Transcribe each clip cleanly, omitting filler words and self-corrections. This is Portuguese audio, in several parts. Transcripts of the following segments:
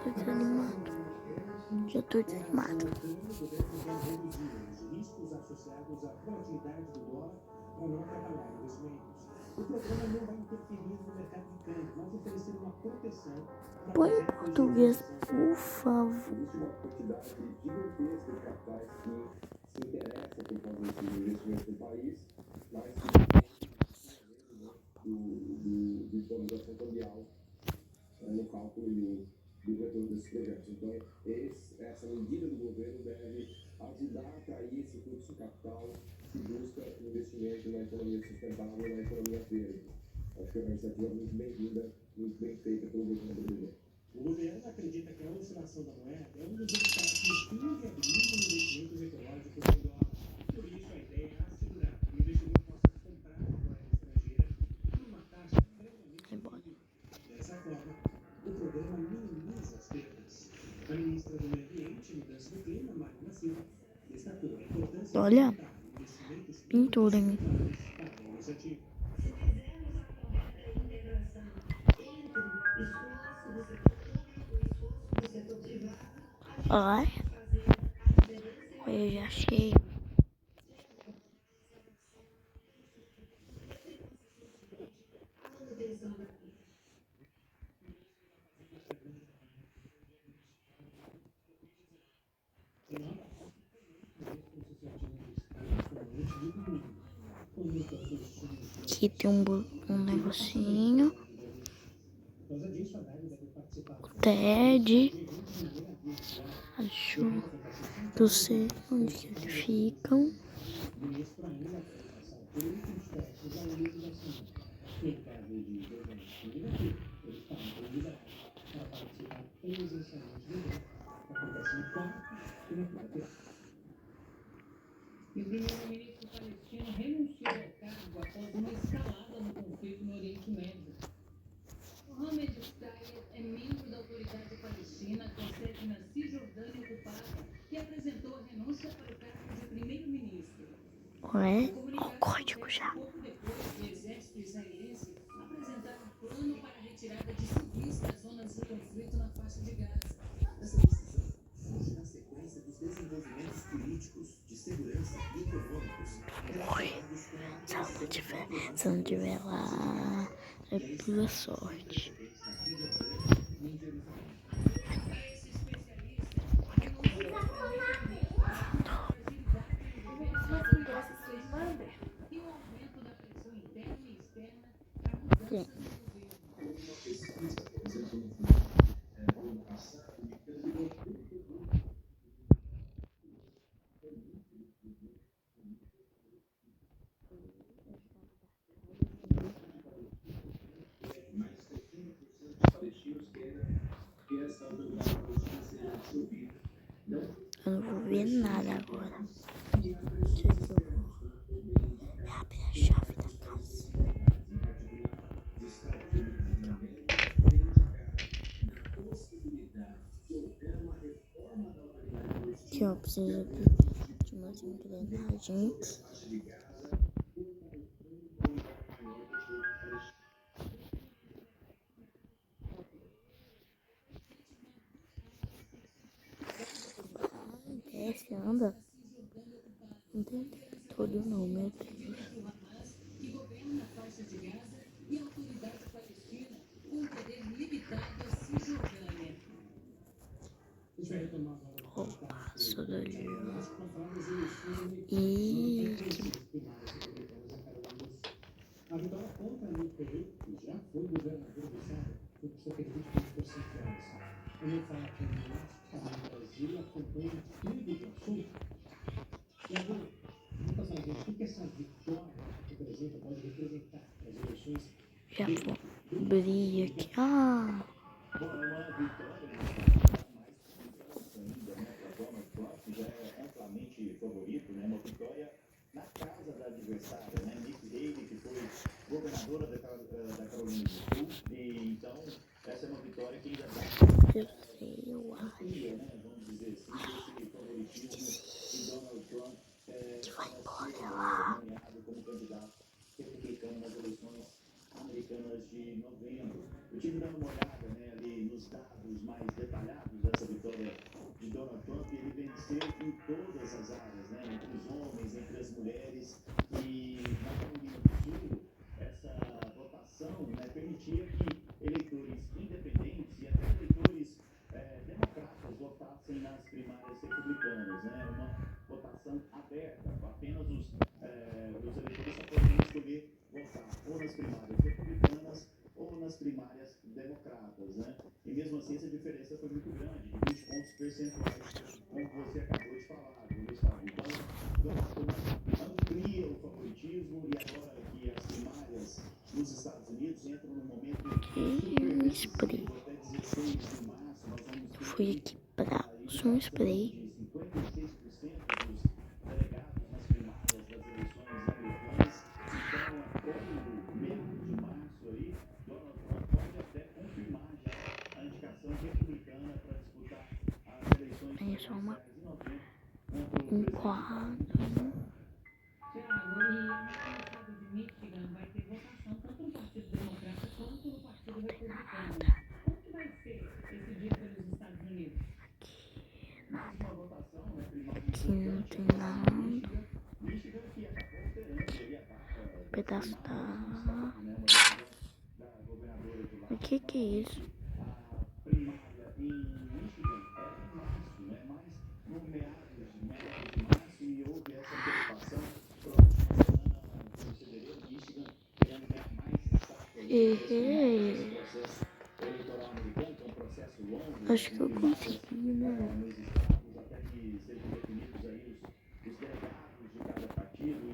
Tô desanimado. Já tô desanimado. Põe em português, por favor. No cálculo do retorno desses projetos. Então, essa medida do governo deve ajudar a atrair esse fluxo de capital que busca investimento na economia sustentável, na economia verde. Acho que é uma iniciativa muito bem-vinda, muito bem feita pelo governo brasileiro. O governo acredita que a oscilação da moeda é um dos obstáculos que inviabilizam investimentos ecológicos em dólar. Por isso, a ideia é assegurar que o investidor possa comprar a moeda estrangeira por uma taxa previamente. Dessa forma, o programa minimiza as perdas. A ministra do Meio Ambiente e Mudança do Clima, Marina Silva, destacou a importância Olha, de investimentos pintura, hein? para a iniciativa. Ai, eu já achei. Aqui tem um negocinho. O TED. Acho que eu sei onde que eles ficam. E o primeiro-ministro palestino renunciou ao cargo após uma escalada no conflito no Oriente Médio. Mohamed Shtayyeh é membro da autoridade palestina com sede na Cisjordânia ocupada e apresentou a renúncia para o cargo de primeiro-ministro. Ué, ó o código já. Pouco depois, o exército israelense apresentar um plano para a retirada de civis das zonas de conflito na faixa de Gaza. Essa decisão surge na sequência dos desenvolvimentos políticos, de segurança e econômicos relacionados com a Se não tiver lá, é pura sorte. Sim. Eu não vou ver nada agora. Não sei se eu vou abrir a chave da casa. Aqui, ó, preciso de umas engrenagens. Desce, anda. Não tem território não, meu Deus. que governa a faixa de Gaza e a autoridade palestina com poder limitado à Cisjordânia. Ó, passo dali. E A vitória contra o Peru, que já foi governador do estado, conquistou cerca de 20% da eleição. O meu fala que no nosso no Brasil acompanha a trilha do assunto. E agora, vamos passar a gente, o que essa vitória representa, pode representar as eleições? já vou abrir aqui. Ah, Bom, é uma vitória ainda, né? Para Donald Trump, que já é amplamente favorito, né? Uma vitória na casa da adversária, né? Nikki Haley, que foi governadora da Carolina do Sul, e então essa é uma vitória que ainda dá eu sei, eu acho. né? Vamos dizer assim, desse favoritismo de Donald Trump Que vai para ser embora lá. nomeado como candidato republicano nas eleições americanas de novembro. Eu tive dando uma olhada, né, ali nos dados mais detalhados essas áreas, né? Entre os homens, entre as mulheres. E na Carolina do Sul, essa votação, né, permitia que eleitores independentes e até eleitores democratas votassem nas primárias republicanas, né? Uma votação aberta, apenas os eleitores só poderiam escolher votar ou nas primárias republicanas ou nas primárias democratas, né? E mesmo assim essa diferença foi muito grande, de 20 pontos percentuais, como você acabou de falar, Gustavo. Então, Donald Trump amplia o favoritismo e agora que as primárias nos Estados Unidos entram num momento super decisivo, até 16 de março, nós vamos ter Fui aqui pra um spray. de 56% dos delegados nas primárias das eleições americanas. Então, até o meio de março aí, Donald Trump pode até confirmar já a indicação republicana para disputar as eleições Aí só uma, presidenciais em novembro contra o presidente quadro. Tiago, e no estado de Michigan vai ter votação tanto no Partido Democrata quanto no Partido Republicano. Como que vai ser esse dia pelos Estados Unidos? uma votação, né, primária Aqui não importante tem agora nada. em Michigan, que acabou alterando ali a data Pedaço das da... primárias no estado, né, uma decisão da governadora de lá. O que é isso? A primária em Michigan era em março, né, mas no meados de março e houve essa antecipação para a última semana de fevereiro, Michigan querendo ganhar mais destaque nesse processo eleitoral americano, que é um processo longo. Acho que eu consegui, né? Nos estados, até que sejam definidos aí os delegados de cada partido e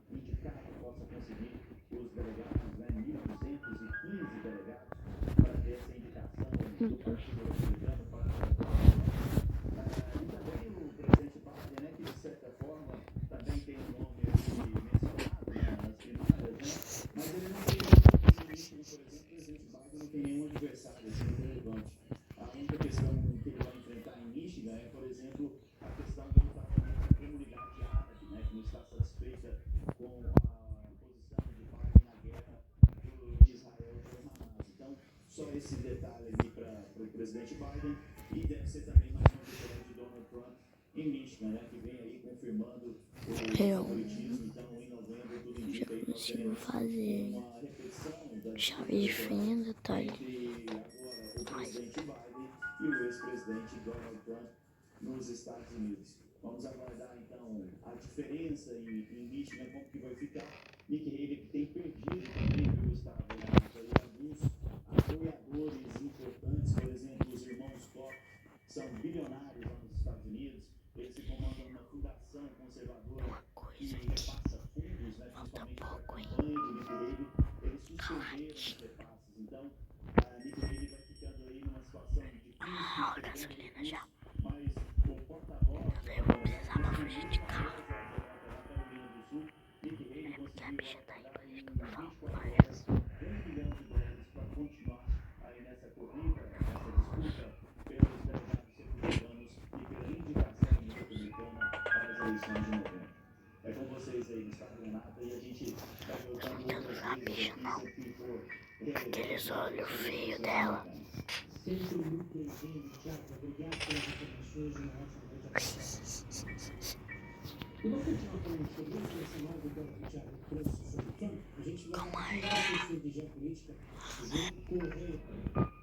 o indicado possa conseguir os delegados, né, 1.215 delegados para ter essa indicação do Partido Republicano para e também o presidente Biden, né, que de certa forma também tem um nome mencionado, né, nas primárias, né, mas ele não tem nenhum, por exemplo, o presidente Biden não tem nenhum adversário assim relevante. A única questão que ele vai enfrentar em Michigan é, por exemplo, a questão do tratamento da comunidade árabe, né, que não está satisfeita com a posição de Biden na guerra de Israel com Hamas. Então, só esse detalhe ali para o presidente Biden, e deve ser também mais uma vitória de Donald Trump em Michigan, né, que vem aí confirmando o favoritismo. Então, em novembro, tudo indica aí que nós Consigo teremos fazer uma repetição da chave de fenda, tá? entre agora o presidente Biden e o ex-presidente Donald Trump nos Estados Unidos. Vamos aguardar então a diferença em Michigan, como que vai ficar. Nikki Haley que tem perdido também pelo estado aí alguns apoiadores importantes, por exemplo, os irmãos Koch, são bilionários lá nos Estados Unidos. Eles se comandam uma fundação conservadora que repassa fundos, né, principalmente para a campanha do Nikki Haley. Eles suspenderam os repasses. Então, a Nikki Haley vai ficando aí numa situação difícil, perdendo recursos, mas o porta-voz da Carolina do Sul, Nikki Haley conseguiu arrecadar em 24 horas $1 bilhão para continuar aí nessa corrida, nessa disputa pelos delegados republicanos e pela indicação republicana para as eleições de novembro. É com vocês aí, Gustavo, Renata, e a gente vai voltando outras vezes aqui, sempre que for Aqueles olhos feios dela. Sempre muito bem-vindo, Tiago. Obrigado pelas informações e uma ótima noite a todos. E vamos continuar falando sobre isso, essa nova vitória do Tiago trouxe sobre Trump. A gente vai falar sobre de geopolítica João Correia.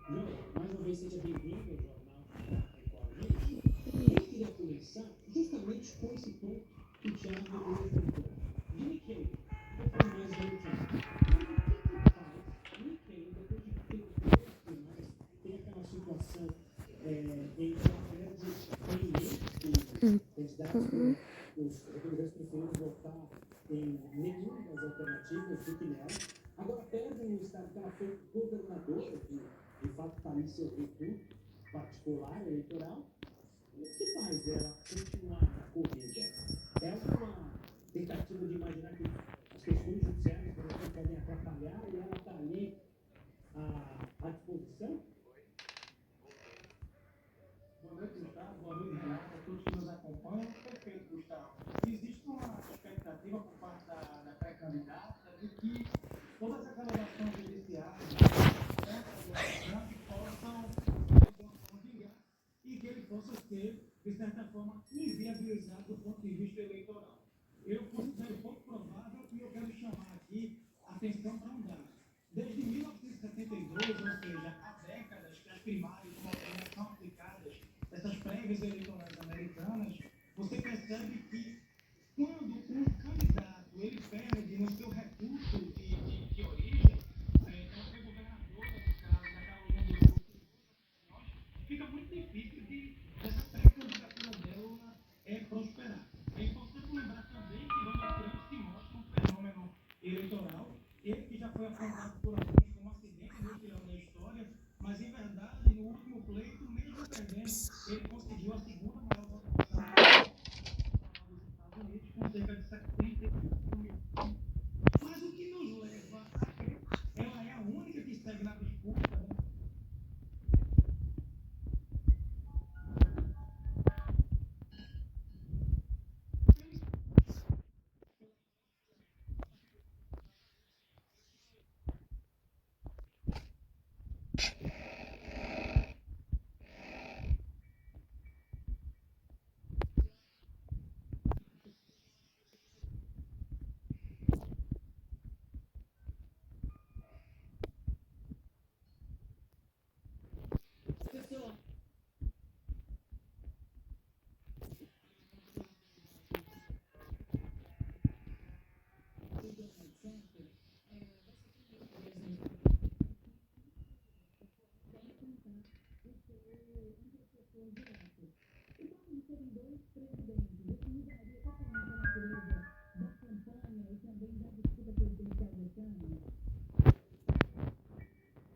João, mais uma vez seja bem-vindo ao Jornal da Record News. Eu queria começar justamente com esse ponto que o Tiago levantou. De Nikki Haley, vou falar mais do Trump. Mas o que faz Nikki Haley, depois de ter todas as primárias, tem aquela situação em que ela perde em lei, os candidatos, os representantes preferidos votar em nenhuma das alternativas do que nela. Agora perde no estado que ela foi governadora, que de fato está ali seu recurso particular, eleitoral. O que faz ela continuar na corrida? É uma tentativa de imaginar que as questões judiciais, por exemplo, podem atrapalhar e ela está ali à disposição? Boa noite, Gustavo. Boa noite, Renata. A todos que nos acompanham. Perfeito, Gustavo. Existe uma expectativa por parte da pré-candidata de que todas aquelas ações judiciais possam vingar e que ele possa ser, de certa forma, inviabilizado do ponto de vista eleitoral. Eu considero pouco provável e eu quero chamar aqui a atenção para um dado. Desde 1972, ou seja, há décadas que as primárias são aplicadas, essas prévias eleitorais americanas, você percebe que quando um candidato ele perde no seu recurso de origem, então ser governadora, no caso da Carolina do Sul, fica muito difícil dessa pré-candidatura dela prosperar. É importante lembrar também que Donald Trump se mostra um fenômeno eleitoral, ele que já foi apontado por alguns como acidente industrial da história, mas em verdade, no último pleito, mesmo perdendo, ele conseguiu a segunda maior votação dos Estados Unidos, com cerca de 75 mil. Mas o que nos leva a crer, ela é a única que segue na disputa, né?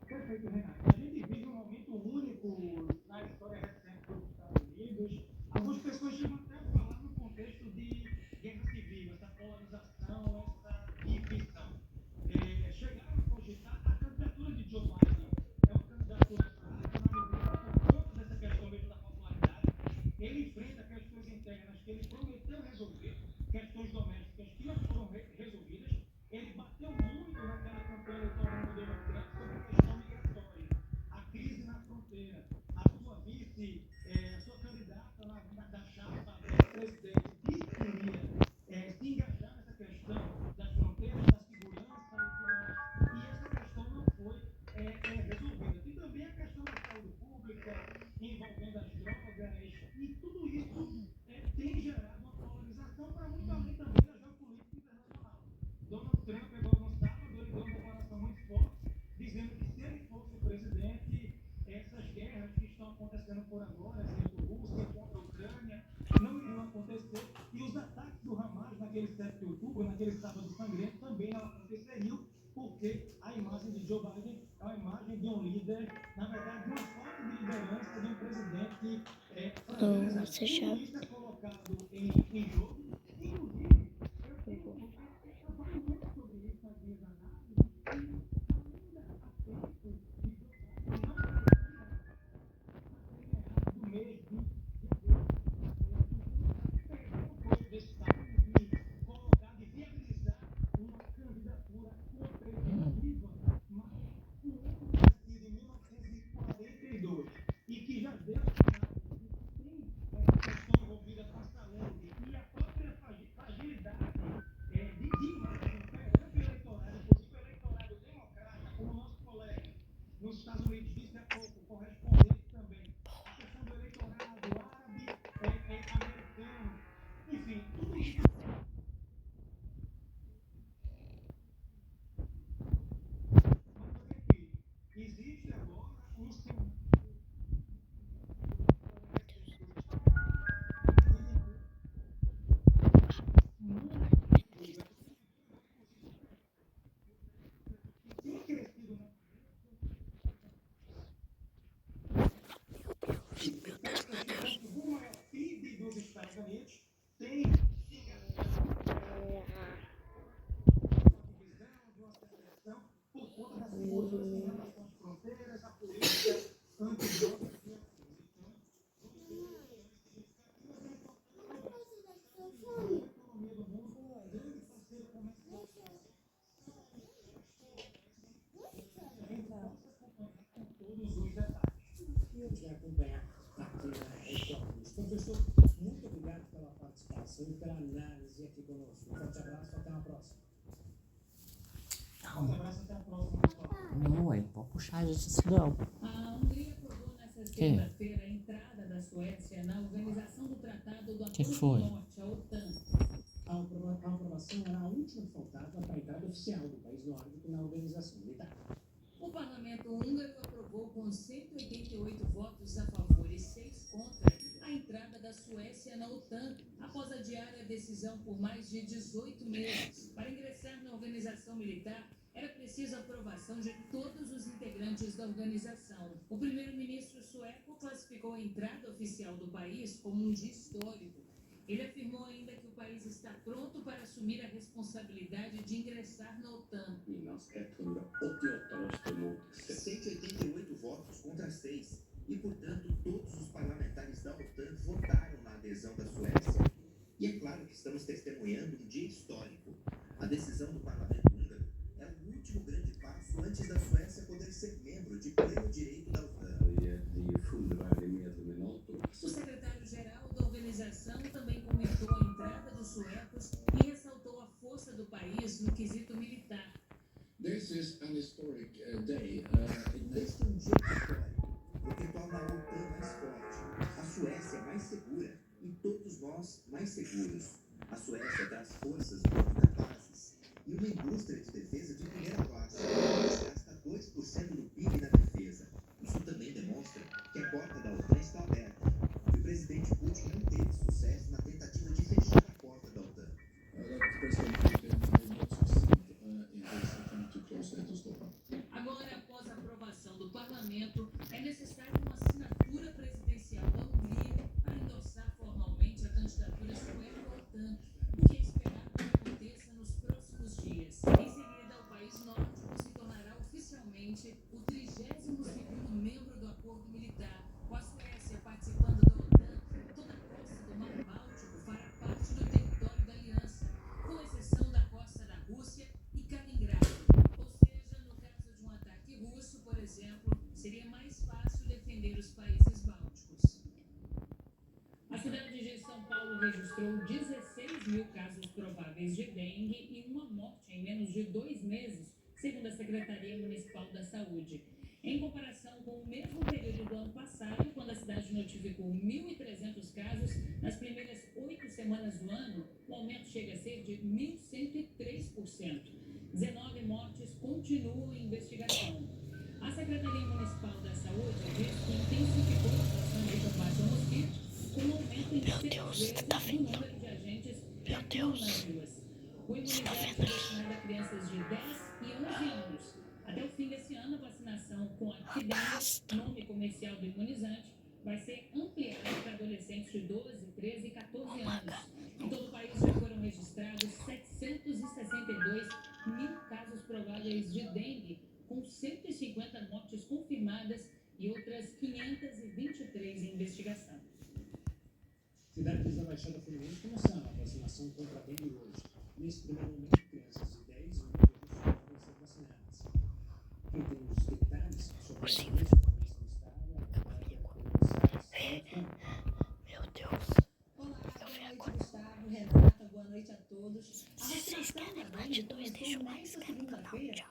Perfeito, Renato. A gente vive um momento único na história recente dos Estados Unidos. Algumas pessoas chegam até a falar no contexto de guerra civil, essa polarização, essa divisão. Chegaram a cogitar a candidatura de Joe Biden. É uma candidatura fraca, na medida por conta dessa questão mesmo da popularidade. Ele enfrenta questões internas que ele prometeu resolver, questões domésticas que não foram resolvidas. Ele bateu muito naquela campanha eleitoral no Democrata sobre a questão migratória, a crise na fronteira. A sua vice, a sua candidata da chapa presidente disse que iria se engajar nessa questão das fronteiras, da segurança e tudo mais. E essa questão não foi resolvida. E também a questão da saúde pública, envolvendo as drogas, e tudo isso tem gerado uma polarização para muito além também da geopolítica internacional. Donald Trump, agora no sábado, ele deu uma declaração muito forte, dizendo que se ele fosse o presidente, essas guerras que estão acontecendo por agora, entre Rússia contra a Ucrânia, não iriam acontecer, e os ataques do Hamas naquele 7 de outubro, naquele sábado sangrento, também não aconteceriam, porque a imagem de Joe Biden é uma imagem de um líder, na verdade, de uma falta de liderança de um presidente fragilizado. Você já Tudo isso é colocado em jogo, inclusive, eu falo muito sobre isso nas minhas análises, e ainda há tempo de Joe Biden não do mês de agosto, foi desse tamanho de colocar, de viabilizar uma candidatura competitiva, mas com outro partido em 1942, e que já deu sinal de que tem questão envolvida com a saúde e a própria fragilidade de imagem perante o eleitorado, inclusive o eleitorado democrata, como o nosso colega nos Estados Unidos disse há pouco, correspondente também, a questão do eleitorado participação e pela análise aqui conosco. Um forte abraço, até uma próxima. Um abraço, até a próxima, pessoal. Não, ué, pode puxar a gente assim não. A Hungria aprovou nesta segunda-feira a entrada da Suécia na Organização do Tratado do Que Atlântico foi? Norte, a OTAN. A aprovação era a última que faltava para a entrada oficial do país nórdico na organização militar. O parlamento húngaro aprovou com 188 votos a favor e 6 contra a entrada da Suécia na OTAN, após adiar a decisão por mais de 18 meses. Para ingressar na organização militar, era preciso a aprovação de todos os integrantes da organização. O primeiro-ministro sueco classificou a entrada oficial do país como um dia histórico. Ele afirmou ainda que o país está pronto para assumir a responsabilidade de ingressar na OTAN. 188 votos contra 6. E, portanto, todos os parlamentares da OTAN votaram na adesão da Suécia. E é claro que estamos testemunhando um dia histórico. A decisão do parlamento húngaro é o último grande passo antes da Suécia poder ser membro de pleno direito da OTAN. O secretário-geral da organização também comentou a entrada dos suecos e ressaltou a força do país no quesito militar. This is an historic day. Este é um dia histórico, porque torna a OTAN mais forte, a Suécia mais segura e todos nós mais seguros. A Suécia traz forças muito capazes e uma indústria de defesa de primeira classe, que gasta 2% do PIB na defesa. Isso também demonstra que a porta da OTAN está aberta. E o presidente Putin não teve sucesso na tentativa de fechar a porta da OTAN. Agora, após a aprovação do parlamento, é necessária uma assinatura presidencial da Hungria para endossar formalmente a candidatura sueca à OTAN, o que é esperado que aconteça nos próximos dias. Em seguida, o país nórdico se tornará oficialmente o 32º membro do acordo militar. Com a Suécia participando da OTAN, toda a costa do Mar Báltico fará parte do território da aliança, com exceção da costa da Rússia e Kaliningrado. Ou seja, no caso de um ataque russo, por exemplo, seria mais fácil defender os países bálticos. A cidade de São Paulo registrou 16 mil casos prováveis de dengue e uma morte em menos de 2 meses, segundo a Secretaria Municipal da Saúde. Em comparação com o mesmo período do ano passado, quando a cidade notificou 1.300 casos, nas primeiras 8 semanas do ano, o aumento chega a ser de 1.103%. 19 mortes continuam em investigação. A Secretaria Municipal da Saúde diz que intensificou a atuação de combate ao mosquito, com um aumento em 6 vezes no número de agentes atuando nas ruas. O imunizante é destinado a crianças de 10 e 11 anos. Até o fim desse ano, a vacinação com a Qdenga, nome comercial do imunizante, vai ser ampliada para adolescentes de 12, 13 e 14 anos. Em todo o país já foram registrados 762 mil casos prováveis de dengue, com 150 mortes confirmadas e outras 523 em investigação. Cidades da Baixada Fluminense começaram a vacinação contra a dengue hoje. Nesse primeiro momento, crianças de 10 e 11 anos podem ser vacinadas. Quem tem os detalhes sobre a doença no estado Meu Deus. Olá, boa noite, Gustavo, Renata, boa noite a todos. A Se vocês vacinação querem da parte dengue 2, começou deixa o like, nesta inscreve no canal. segunda-feira Tchau.